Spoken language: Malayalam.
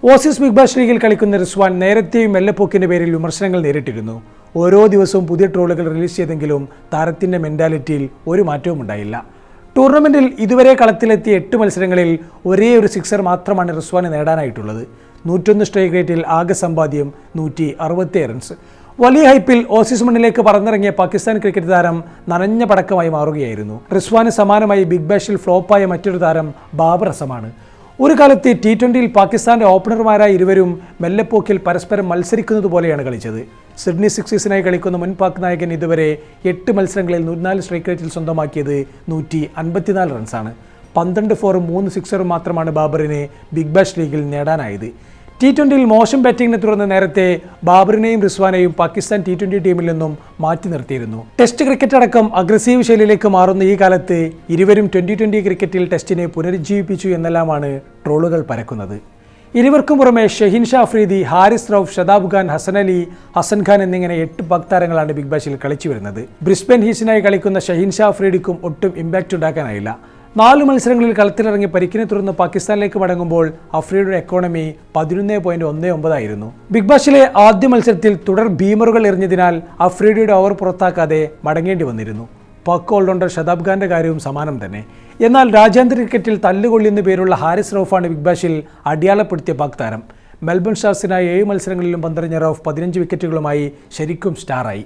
ഓസീസ് ബിഗ് ബാഷ് ലീഗിൽ കളിക്കുന്ന റിസ്വാൻ നേരത്തെയും മെല്ലെപ്പോക്കിന്റെ പേരിൽ വിമർശനങ്ങൾ നേരിട്ടിരുന്നു. ഓരോ ദിവസവും പുതിയ ട്രോളുകൾ റിലീസ് ചെയ്തെങ്കിലും താരത്തിന്റെ മെന്റാലിറ്റിയിൽ ഒരു മാറ്റവും ഉണ്ടായില്ല. ടൂർണമെന്റിൽ ഇതുവരെ കളത്തിലെത്തിയ 8 മത്സരങ്ങളിൽ ഒരേ ഒരു സിക്സർ മാത്രമാണ് റിസ്വാന് നേടാനായിട്ടുള്ളത്. 101 സ്ട്രൈക്ക് റേറ്റിൽ ആകെ സമ്പാദ്യം 167 റൺസ്. വലിയ ഹൈപ്പിൽ ഓസീസ് മണ്ണിലേക്ക് പറന്നിറങ്ങിയ പാകിസ്ഥാൻ ക്രിക്കറ്റ് താരം നനഞ്ഞ പടക്കമായി മാറുകയായിരുന്നു. റിസ്വാന് സമാനമായി ബിഗ് ബാഷിൽ ഫ്ലോപ്പായ മറ്റൊരു താരം ബാബർ അസമാണ്. ഒരു കാലത്ത് T20യിൽ പാകിസ്ഥാന്റെ ഓപ്പണർമാരായ ഇരുവരും മെല്ലെപ്പോക്കിൽ പരസ്പരം മത്സരിക്കുന്നത് പോലെയാണ് കളിച്ചത്. സിഡ്നി സിക്സേഴ്സിനായി കളിക്കുന്ന മുൻ പാക് നായകൻ ഇതുവരെ 8 മത്സരങ്ങളിൽ 104 സ്ട്രൈക്ക് റേറ്റിൽ സ്വന്തമാക്കിയത് 154 റൺസാണ്. 12 ഫോറും 3 സിക്സറും മാത്രമാണ് ബാബറിന് ബിഗ് ബാഷ് ലീഗിൽ നേടാനായത്. T20യിൽ മോശം ബാറ്റിംഗിനെ തുടർന്ന് നേരത്തെ ബാബറിനെയും റിസ്വാനെയും പാകിസ്ഥാൻ T20 ടീമിൽ നിന്നും മാറ്റി നിർത്തിയിരുന്നു. ടെസ്റ്റ് ക്രിക്കറ്റ് അടക്കം അഗ്രസീവ് ശൈലിയിലേക്ക് മാറുന്ന ഈ കാലത്ത് ഇരുവരും 2020 ക്രിക്കറ്റിൽ ടെസ്റ്റിനെ പുനരുജ്ജീവിപ്പിച്ചു എന്നെല്ലാമാണ് ട്രോളുകൾ പരക്കുന്നത്. ഇരുവർക്കും പുറമെ ഷഹീൻ ഷാ അഫ്രീദി, ഹാരിസ് റൌഫ്, ഷതാബ് ഖാൻ, ഹസൻ അലി, ഹസൻ ഖാൻ എന്നിങ്ങനെ 8 പാക് താരങ്ങളാണ് ബിഗ് ബാഷിൽ കളിച്ചു വരുന്നത്. ബ്രിസ്ബൻ ഹീറ്റ്സിനായി കളിക്കുന്ന ഷഹീൻ ഷാ അഫ്രീദിക്കും ഒട്ടും ഇമ്പാക്റ്റ് ഉണ്ടാക്കാനായില്ല. 4 മത്സരങ്ങളിൽ കളത്തിലിറങ്ങി പരിക്കിനെ തുടർന്ന് പാകിസ്ഥാനിലേക്ക് മടങ്ങുമ്പോൾ അഫ്രീദിയുടെ എക്കോണമി 11.19 ആയിരുന്നു. ബിഗ് ബാഷിലെ ആദ്യ മത്സരത്തിൽ തുടർ ബീമറുകൾ എറിഞ്ഞതിനാൽ അഫ്രീദിയുടെ ഓവർ പുറത്താക്കാതെ മടങ്ങേണ്ടി വന്നിരുന്നു. പാക് ഓൾറൗണ്ടർ ഷതാബ് ഖാന്റെ കാര്യവും സമാനം തന്നെ. എന്നാൽ രാജ്യാന്തര ക്രിക്കറ്റിൽ തല്ലുകൊള്ളിയെന്ന് പേരുള്ള ഹാരിസ് റൌഫാണ് ബിഗ് ബാഷിൽ അടിയാളപ്പെടുത്തിയ പാക് താരം. മെൽബൺ സ്റ്റാർസിനായി 7 മത്സരങ്ങളിലും പന്തെറിഞ്ഞ റൌഫ് 15 വിക്കറ്റുകളുമായി ശരിക്കും സ്റ്റാറായി.